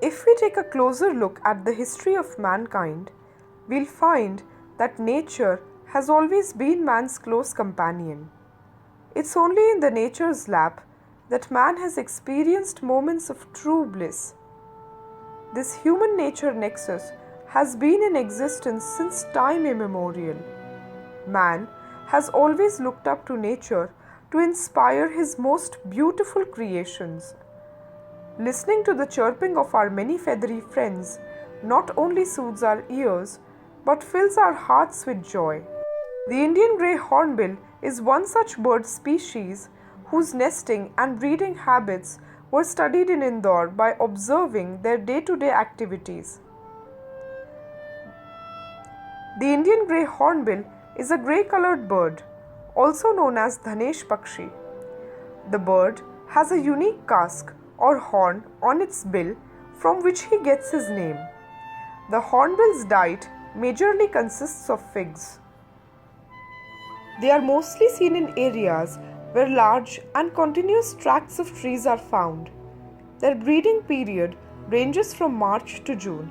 If we take a closer look at the history of mankind, we'll find that nature has always been man's close companion. It's only in the nature's lap that man has experienced moments of true bliss. This human nature nexus has been in existence since time immemorial. Man has always looked up to nature to inspire his most beautiful creations. Listening to the chirping of our many feathery friends not only soothes our ears but fills our hearts with joy. The Indian grey hornbill is one such bird species whose nesting and breeding habits were studied in Indore by observing their day-to-day activities. The Indian grey hornbill is a grey-colored bird, also known as Dhanesh Pakshi. The bird has a unique casque or horn on its bill from which he gets his name. The hornbill's diet majorly consists of figs. They are mostly seen in areas where large and continuous tracts of trees are found. Their breeding period ranges from March to June.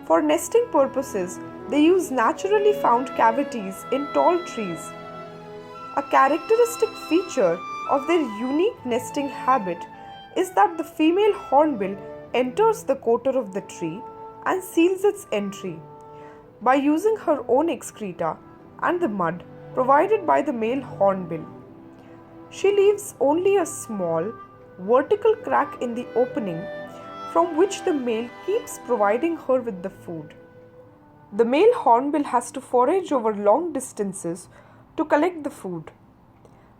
For nesting purposes, they use naturally found cavities in tall trees. A characteristic feature of their unique nesting habit is that the female hornbill enters the cover of the tree and seals its entry by using her own excreta and the mud provided by the male hornbill. She leaves only a small, vertical crack in the opening from which the male keeps providing her with the food. The male hornbill has to forage over long distances to collect the food.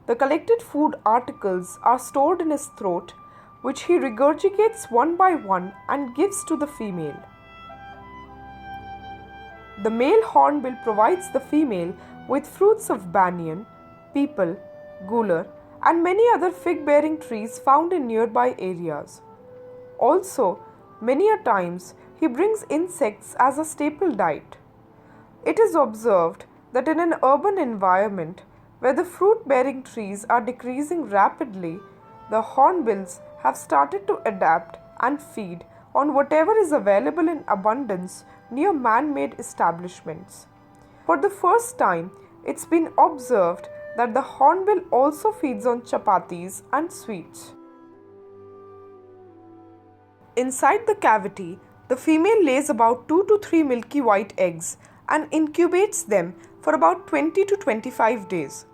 The collected food articles are stored in his throat, which he regurgitates one by one and gives to the female. The male hornbill provides the female with fruits of banyan, peepal, gular, and many other fig-bearing trees found in nearby areas. Also, many a times he brings insects as a staple diet. It is observed that in an urban environment where the fruit-bearing trees are decreasing rapidly, the hornbills have started to adapt and feed on whatever is available in abundance near man-made establishments. For the first time, it's been observed that the hornbill also feeds on chapatis and sweets. Inside the cavity, the female lays about 2 to 3 milky white eggs and incubates them for about 20 to 25 days.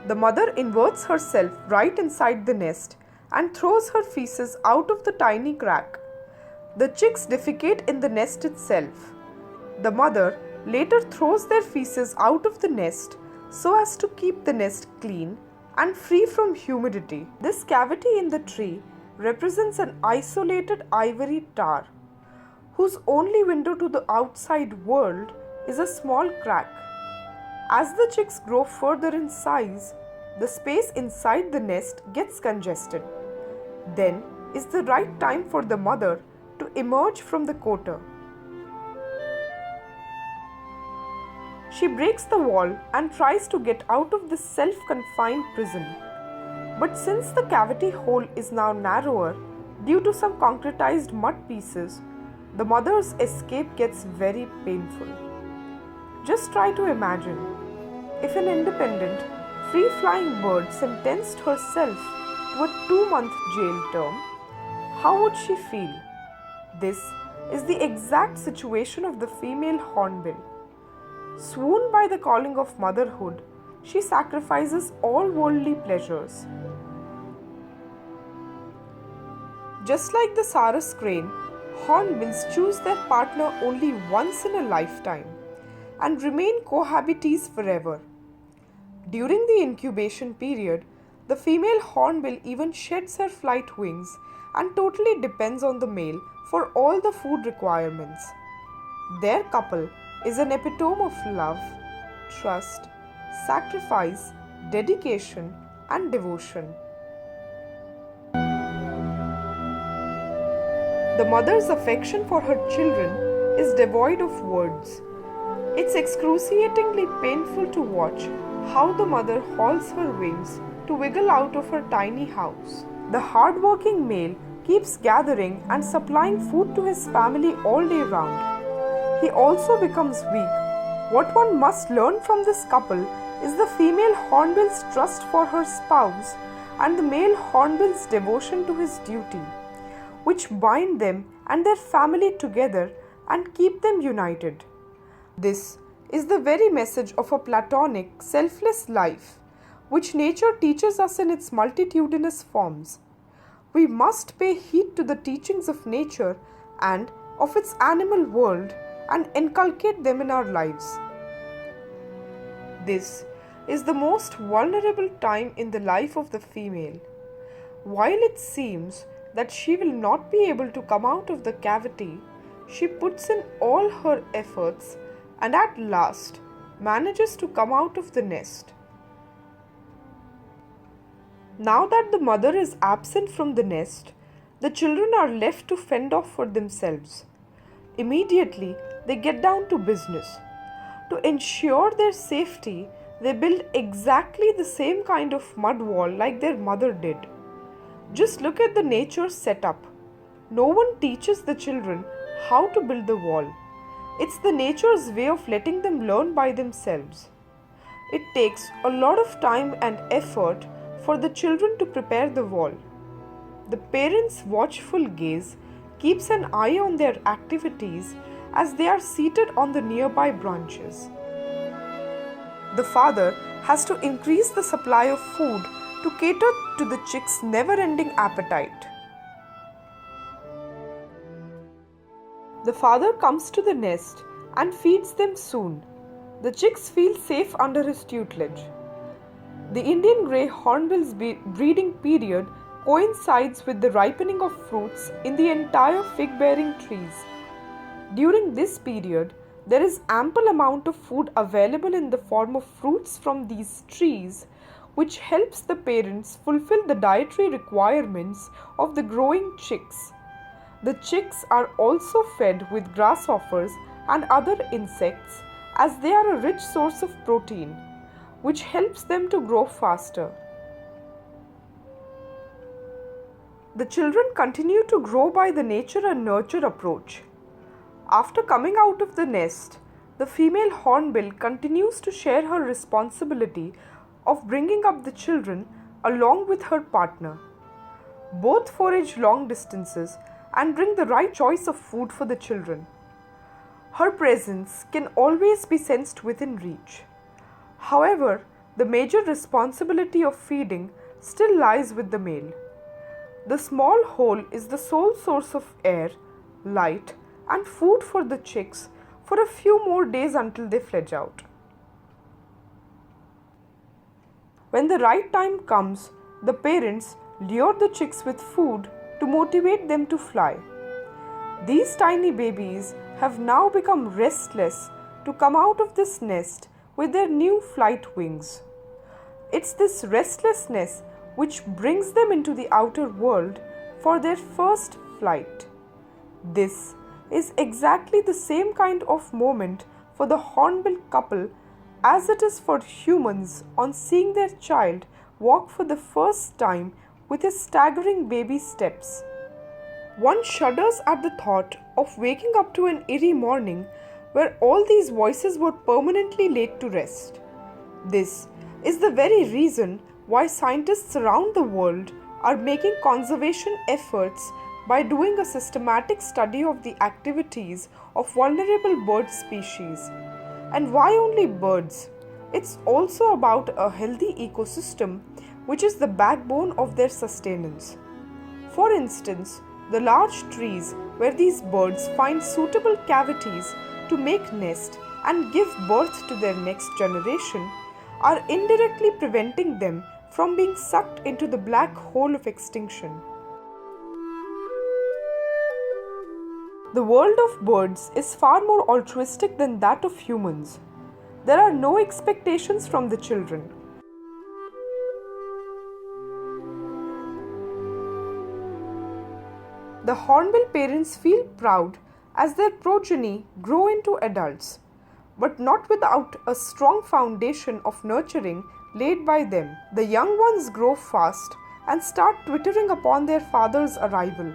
The mother inverts herself right inside the nest and throws her feces out of the tiny crack. The chicks defecate in the nest itself. The mother later throws their feces out of the nest so as to keep the nest clean and free from humidity. This cavity in the tree represents an isolated ivory tower, whose only window to the outside world is a small crack. As the chicks grow further in size, the space inside the nest gets congested. Then is the right time for the mother to emerge from the cover. She breaks the wall and tries to get out of this self-confined prison. But since the cavity hole is now narrower due to some concretized mud pieces, the mother's escape gets very painful. Just try to imagine if an independent, free-flying bird sentenced herself to a 2-month jail term, how would she feel? This is the exact situation of the female hornbill. Swooned by the calling of motherhood, she sacrifices all worldly pleasures. Just like the sarus crane, hornbills choose their partner only once in a lifetime and remain cohabitees forever. During the incubation period, the female hornbill even sheds her flight wings and totally depends on the male for all the food requirements. Their couple is an epitome of love, trust, sacrifice, dedication, and devotion. The mother's affection for her children is devoid of words. It's excruciatingly painful to watch how the mother hauls her wings to wiggle out of her tiny house. The hard-working male keeps gathering and supplying food to his family all day round. He also becomes weak. What one must learn from this couple is the female hornbill's trust for her spouse and the male hornbill's devotion to his duty, which bind them and their family together and keep them united. This is the very message of a platonic, selfless life, which nature teaches us in its multitudinous forms. We must pay heed to the teachings of nature and of its animal world and inculcate them in our lives. This is the most vulnerable time in the life of the female. While it seems that she will not be able to come out of the cavity, she puts in all her efforts and at last manages to come out of the nest. Now that the mother is absent from the nest, the children are left to fend off for themselves. Immediately, they get down to business. To ensure their safety, they build exactly the same kind of mud wall like their mother did. Just look at the nature setup. No one teaches the children how to build the wall. It's the nature's way of letting them learn by themselves. It takes a lot of time and effort for the children to prepare the wall. The parents' watchful gaze keeps an eye on their activities as they are seated on the nearby branches. The father has to increase the supply of food to cater to the chicks' never-ending appetite. The father comes to the nest and feeds them soon. The chicks feel safe under his tutelage. The Indian grey hornbill's breeding period coincides with the ripening of fruits in the entire fig-bearing trees. During this period, there is ample amount of food available in the form of fruits from these trees, which helps the parents fulfill the dietary requirements of the growing chicks. The chicks are also fed with grasshoppers and other insects as they are a rich source of protein, which helps them to grow faster. The children continue to grow by the nature and nurture approach. After coming out of the nest, the female hornbill continues to share her responsibility of bringing up the children along with her partner. Both forage long distances and bring the right choice of food for the children. Her presence can always be sensed within reach. However, the major responsibility of feeding still lies with the male. The small hole is the sole source of air, light, and food for the chicks for a few more days until they fledge out. When the right time comes, the parents lure the chicks with food to motivate them to fly. These tiny babies have now become restless to come out of this nest with their new flight wings. It's this restlessness which brings them into the outer world for their first flight. This is exactly the same kind of moment for the hornbill couple as it is for humans on seeing their child walk for the first time with his staggering baby steps. One shudders at the thought of waking up to an eerie morning where all these voices were permanently laid to rest. This is the very reason why scientists around the world are making conservation efforts by doing a systematic study of the activities of vulnerable bird species. And why only birds? It's also about a healthy ecosystem, which is the backbone of their sustenance. For instance, the large trees where these birds find suitable cavities to make nest and give birth to their next generation are indirectly preventing them from being sucked into the black hole of extinction. The world of birds is far more altruistic than that of humans. There are no expectations from the children. The hornbill parents feel proud as their progeny grow into adults, but not without a strong foundation of nurturing laid by them. The young ones grow fast and start twittering upon their father's arrival.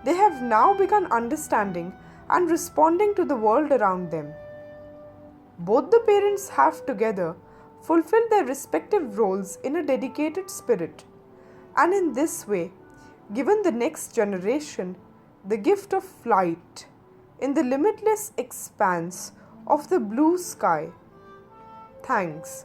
They have now begun understanding and responding to the world around them. Both the parents have together fulfilled their respective roles in a dedicated spirit, and in this way given the next generation the gift of flight in the limitless expanse of the blue sky. Thanks.